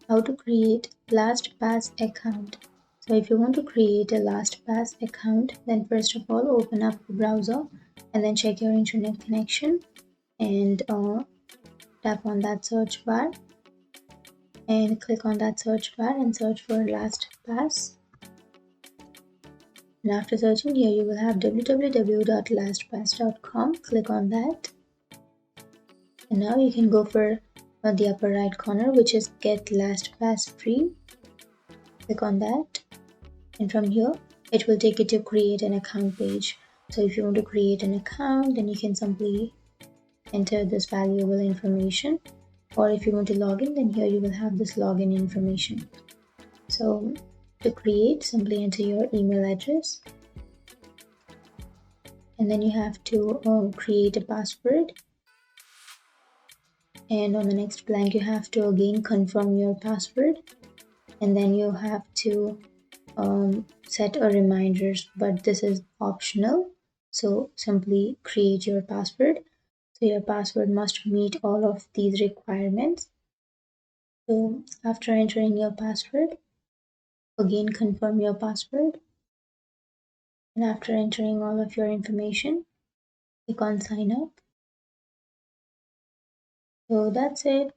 how to create LastPass account. So if you want to create a LastPass account, then first of all open up the browser and then check your internet connection and tap on that search bar and click on that search bar and search for LastPass. And after searching here, you will have www.lastpass.com. Click on that. And now you can go for the upper right corner, which is get LastPass free. Click on that. And from here, it will take you to create an account page. So if you want to create an account, then you can simply enter this valuable information. Or if you want to log in, then here you will have this login information. So to create, simply enter your email address. And then you have to create a password. And on the next blank, you have to again confirm your password. And then you have to set a reminders, but this is optional. So simply create your password. So your password must meet all of these requirements. So after entering your password, again confirm your password. And after entering all of your information, click on sign up. So that's it.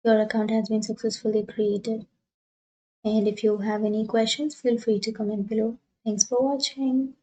Your account has been successfully created. And if you have any questions, feel free to comment below. Thanks for watching.